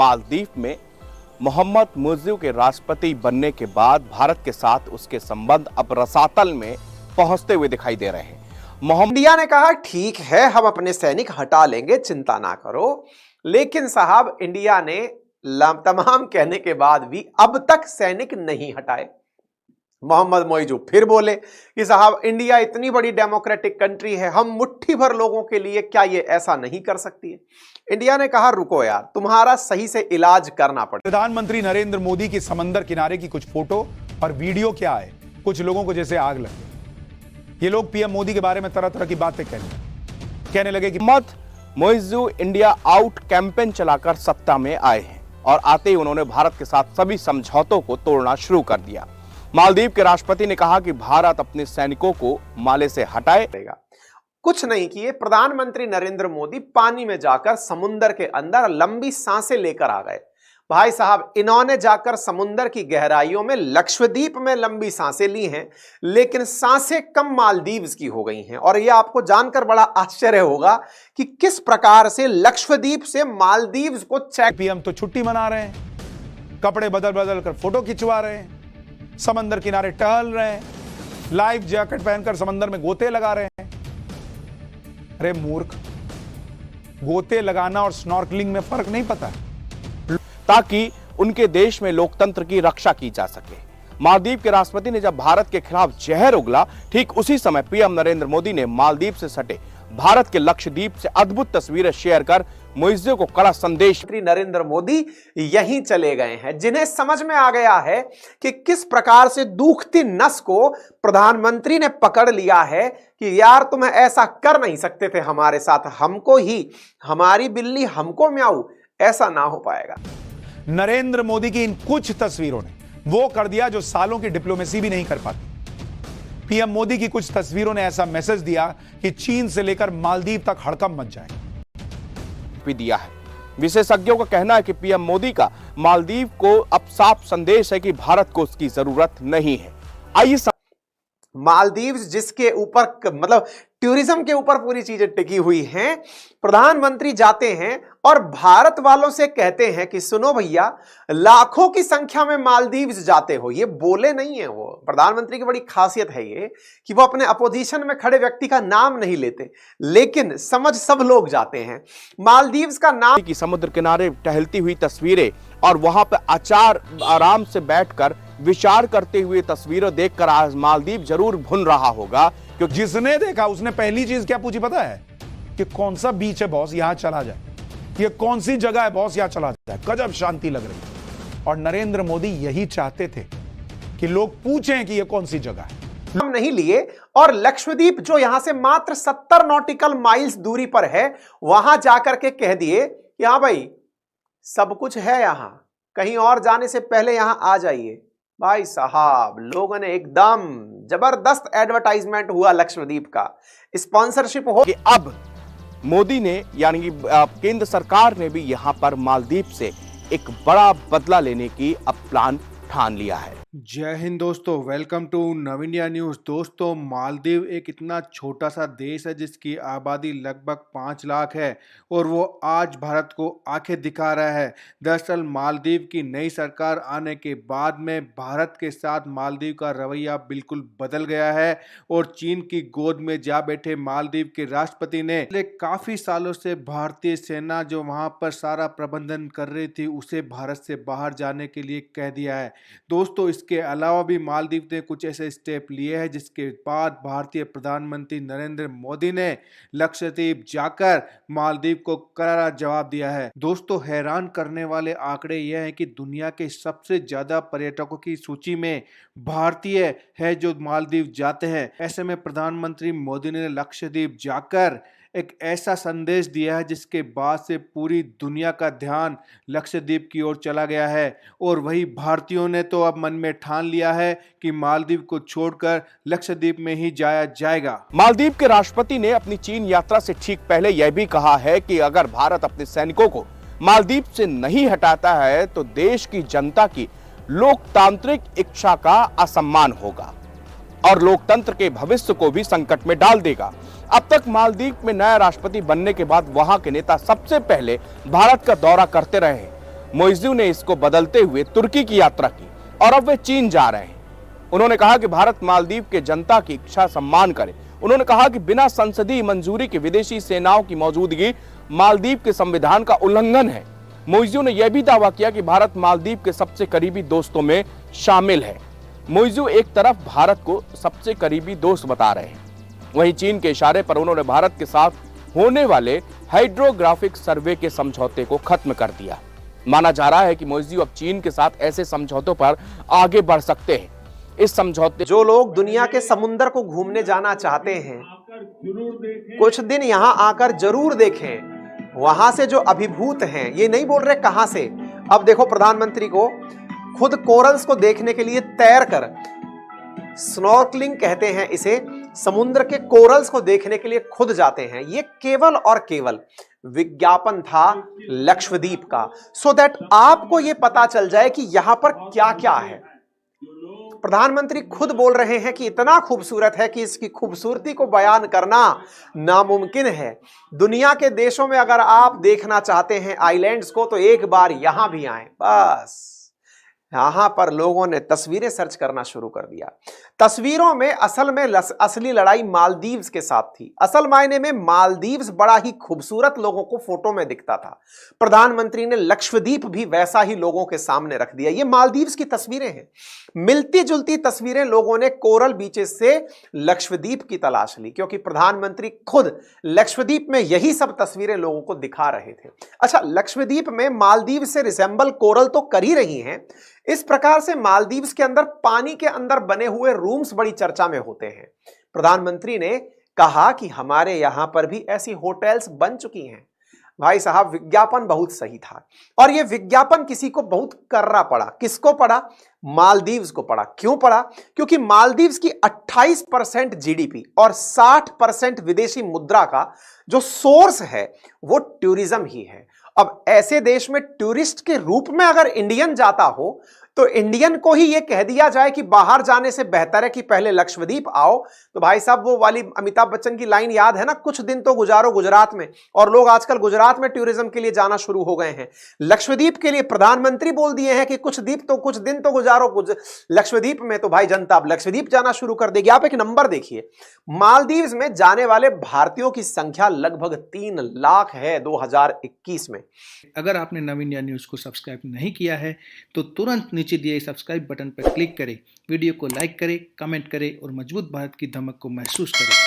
मालदीव में मोहम्मद मुर्सी के राष्ट्रपति बनने के बाद भारत के साथ उसके संबंध अब रसातल में पहुंचते हुए दिखाई दे रहे हैं। इंडिया ने कहा ठीक है हम अपने सैनिक हटा लेंगे, चिंता ना करो। लेकिन साहब इंडिया ने तमाम कहने के बाद भी अब तक सैनिक नहीं हटाए। मोहम्मद मोइजू फिर बोले कि साहब इंडिया इतनी बड़ी डेमोक्रेटिक कंट्री है, हम मुट्ठी भर लोगों के लिए क्या ये ऐसा नहीं कर सकती है। इंडिया ने कहा रुको यार, तुम्हारा सही से इलाज करना पड़ेगा। प्रधानमंत्री नरेंद्र मोदी की समंदर किनारे की कुछ फोटो और वीडियो क्या है, कुछ लोगों को जैसे आग लगे। ये लोग पीएम मोदी के बारे में तरह तरह की बातें कहने लगे कि Mohammed Muizzu India out campaign चलाकर सत्ता में आए हैं और आते ही उन्होंने भारत के साथ सभी समझौतों को तोड़ना शुरू कर दिया। मालदीव के राष्ट्रपति ने कहा कि भारत अपने सैनिकों को माले से हटाएगा। कुछ नहीं किए, प्रधानमंत्री नरेंद्र मोदी पानी में जाकर समुद्र के अंदर लंबी सांसें लेकर आ गए। भाई साहब इन्होंने जाकर समुद्र की गहराइयों में लक्षद्वीप में लंबी सांसें ली हैं, लेकिन सांसें कम मालदीव्स की हो गई हैं। और यह आपको जानकर बड़ा आश्चर्य होगा कि किस प्रकार से लक्षद्वीप से मालदीव्स को चेक। पीएम तो छुट्टी मना रहे हैं, कपड़े बदल बदल कर फोटो खिंचवा रहे हैं, समंदर किनारे टहल रहे हैं, लाइफ जैकेट पहनकर समंदर में गोते लगा रहे हैं। अरे मूर्ख, गोते लगाना और स्नॉर्कलिंग में फर्क नहीं पता, ताकि उनके देश में लोकतंत्र की रक्षा की जा सके। मालदीव के राष्ट्रपति ने जब भारत के खिलाफ जहर उगला, ठीक उसी समय पीएम नरेंद्र मोदी ने मालदीव से सटे भारत के लक्षद्वीप से अद्भुत तस्वीरें शेयर कर मुइज़्ज़ो को कड़ा संदेश। नरेंद्र मोदी यहीं चले गए हैं, जिन्हें समझ में आ गया है कि किस प्रकार से दुखती नस को प्रधानमंत्री ने पकड़ लिया है कि यार तुम ऐसा कर नहीं सकते थे हमारे साथ, हमको ही हमारी बिल्ली हमको म्याऊ, ऐसा ना हो पाएगा। नरेंद्र मोदी की इन कुछ तस्वीरों ने वो कर दिया जो सालों की डिप्लोमेसी भी नहीं कर पाती। पीएम मोदी की कुछ तस्वीरों ने ऐसा मैसेज दिया कि चीन से लेकर मालदीव तक हड़कंप मच जाए भी दिया है। विशेषज्ञों का कहना है कि पीएम मोदी का मालदीव को अब साफ संदेश है कि भारत को उसकी जरूरत नहीं है। आइए मालदीव जिसके ऊपर मतलब टूरिज्म के ऊपर पूरी चीजें टिकी हुई हैं, प्रधानमंत्री जाते हैं और भारत वालों से कहते हैं कि सुनो भैया, लाखों की संख्या में मालदीव जाते हो। ये बोले नहीं है, वो प्रधानमंत्री की बड़ी खासियत है ये कि वो अपने अपोजिशन में खड़े व्यक्ति का नाम नहीं लेते, लेकिन समझ सब लोग जाते हैं। मालदीव का नाम की समुद्र किनारे टहलती हुई तस्वीरें और वहां पर आराम से बैठकर विचार करते हुए तस्वीरें देखकर आज मालदीव जरूर भुन रहा होगा। क्योंकि जिसने देखा उसने पहली चीज क्या पूछी पता है कि कौन सा बीच है बॉस, यहां चला जाए, ये कौन सी जगह है बॉस, यहां चला जाए, गजब शांति लग रही है। और नरेंद्र मोदी यही चाहते थे कि लोग पूछें कि ये कौन सी जगह है। हम नहीं लिए और लक्षद्वीप जो यहां से मात्र 70 नॉटिकल माइल्स दूरी पर है, वहां जाकर के कह दिए कि हाँ भाई सब कुछ है, यहां कहीं और जाने से पहले यहां आ जाइए। भाई साहब लोगों ने एकदम जबरदस्त एडवर्टाइजमेंट हुआ लक्षद्वीप का, स्पॉन्सरशिप हो कि अब मोदी ने यानी कि केंद्र सरकार ने भी यहां पर मालदीव से एक बड़ा बदला लेने की अब प्लान ठान लिया है। जय हिंद दोस्तों, वेलकम टू नव इंडिया न्यूज़। दोस्तों मालदीव एक इतना छोटा सा देश है जिसकी आबादी लगभग 5 लाख है और वो आज भारत को आंखें दिखा रहा है। दरअसल मालदीव की नई सरकार आने के बाद में भारत के साथ मालदीव का रवैया बिल्कुल बदल गया है और चीन की गोद में जा बैठे मालदीव के राष्ट्रपति ने काफ़ी सालों से भारतीय सेना जो वहाँ पर सारा प्रबंधन कर रही थी उसे भारत से बाहर जाने के लिए कह दिया है। दोस्तों इसके अलावा भी मालदीव ने कुछ ऐसे स्टेप लिए हैं जिसके बाद भारतीय प्रधानमंत्री नरेंद्र मोदी ने लक्षद्वीप जाकर मालदीव को करारा जवाब दिया है। दोस्तों हैरान करने वाले आंकड़े यह हैं कि दुनिया के सबसे ज्यादा पर्यटकों की सूची में भारतीय है जो मालदीव जाते हैं। ऐसे में प्रधानमंत्री मोदी ने लक्षद्वीप जाकर एक ऐसा संदेश दिया है जिसके बाद से पूरी दुनिया का ध्यान लक्षद्वीप की ओर चला गया है और वही भारतीयों ने तो अब मन में ठान लिया है कि मालदीव को छोड़कर लक्षद्वीप में ही जाया जाएगा। मालदीव के राष्ट्रपति ने अपनी चीन यात्रा से ठीक पहले यह भी कहा है कि अगर भारत अपने सैनिकों को मालदीव से नहीं हटाता है तो देश की जनता की लोकतांत्रिक इच्छा का असम्मान होगा और लोकतंत्र के भविष्य को भी संकट में डाल देगा। अब तक मालदीव में नया राष्ट्रपति बनने के बाद वहां के नेता सबसे पहले भारत का दौरा करते रहे। मोइज़ू ने इसको बदलते हुए तुर्की की यात्रा की और अब वे चीन जा रहे हैं। उन्होंने कहा कि भारत मालदीव के जनता की इच्छा सम्मान करे। उन्होंने कहा कि बिना संसदीय मंजूरी के विदेशी सेनाओं की मौजूदगी मालदीव के संविधान का उल्लंघन है। मोइज़ू ने यह भी दावा किया कि भारत मालदीव के सबसे करीबी दोस्तों में शामिल है। मोइज़ू एक तरफ भारत को सबसे करीबी दोस्त बता रहे हैं, वहीं चीन के इशारे पर उन्होंने भारत के साथ होने वाले हाइड्रोग्राफिक सर्वे के समझौते को खत्म कर दिया। माना जा रहा है कि मोइज़ू अब चीन के साथ ऐसे समझौतों पर आगे बढ़ सकते हैं। इस समझौते जो लोग दुनिया के समुंदर को घूमने जाना चाहते हैं, कुछ दिन यहां आकर जरूर देखें। वहां से जो अभिभूत हैं, ये नहीं बोल रहे कहां से। अब देखो, प्रधानमंत्री को खुद कोरल्स को देखने के लिए तैर कर, स्नॉर्कलिंग कहते हैं इसे, समुद्र के कोरल्स को देखने के लिए खुद जाते हैं। ये केवल और केवल विज्ञापन था लक्षद्वीप का, सो दैट आपको ये पता चल जाए कि यहां पर क्या क्या है। प्रधानमंत्री खुद बोल रहे हैं कि इतना खूबसूरत है कि इसकी खूबसूरती को बयान करना नामुमकिन है। दुनिया के देशों में अगर आप देखना चाहते हैं आइलैंड्स को, तो एक बार यहां भी आए। बस यहां पर लोगों ने तस्वीरें सर्च करना शुरू कर दिया। तस्वीरों में असली लड़ाई मालदीव्स के साथ थी। असल मायने में मालदीव्स बड़ा ही खूबसूरत लोगों को फोटो में दिखता था। प्रधानमंत्री ने लक्षद्वीप भी वैसा ही लोगों के सामने रख दिया। ये मालदीव्स की तस्वीरें हैं। मिलती जुलती तस्वीरें लोगों ने कोरल बीचेस से लक्षद्वीप की तलाश ली, क्योंकि प्रधानमंत्री खुद लक्षद्वीप में यही सब तस्वीरें लोगों को दिखा रहे थे। अच्छा, लक्षद्वीप में मालदीव से रिसेंबल कोरल तो कर ही रही हैं। इस प्रकार से मालदीव्स के अंदर पानी के अंदर बने हुए रूम्स बड़ी चर्चा में होते हैं। प्रधानमंत्री ने कहा कि हमारे यहां पर भी ऐसी होटल्स बन चुकी हैं। भाई साहब, विज्ञापन बहुत सही था, और यह विज्ञापन किसी को बहुत कर्रा पड़ा। किसको पड़ा? मालदीव्स को पड़ा। क्यों पड़ा? क्योंकि मालदीव्स की 28% जीडीपी और 60% विदेशी मुद्रा का जो सोर्स है वो टूरिज्म ही है। अब ऐसे देश में टूरिस्ट के रूप में अगर इंडियन जाता हो, तो इंडियन को ही यह कह दिया जाए कि बाहर जाने से बेहतर है कि पहले लक्षद्वीप आओ, तो भाई साहब वो वाली अमिताभ बच्चन की लाइन याद है ना, कुछ दिन तो गुजारो गुजरात में। और लोग आजकल गुजरात में टूरिज्म के लिए जाना शुरू हो गए हैं। लक्षद्वीप के लिए प्रधानमंत्री बोल दिए हैं कि कुछ दिन तो गुजारो लक्षद्वीप में, तो भाई जनता अब लक्षद्वीप जाना शुरू कर देगी। आप एक नंबर देखिए, मालदीव्स में जाने वाले भारतीयों की संख्या लगभग 3 लाख है 2021 में। अगर आपने नवीन इंडिया न्यूज़ को सब्सक्राइब नहीं किया है तो तुरंत नीचे दिए सब्सक्राइब बटन पर क्लिक करें, वीडियो को लाइक करें, कमेंट करें और मजबूत भारत की धमक को महसूस करें।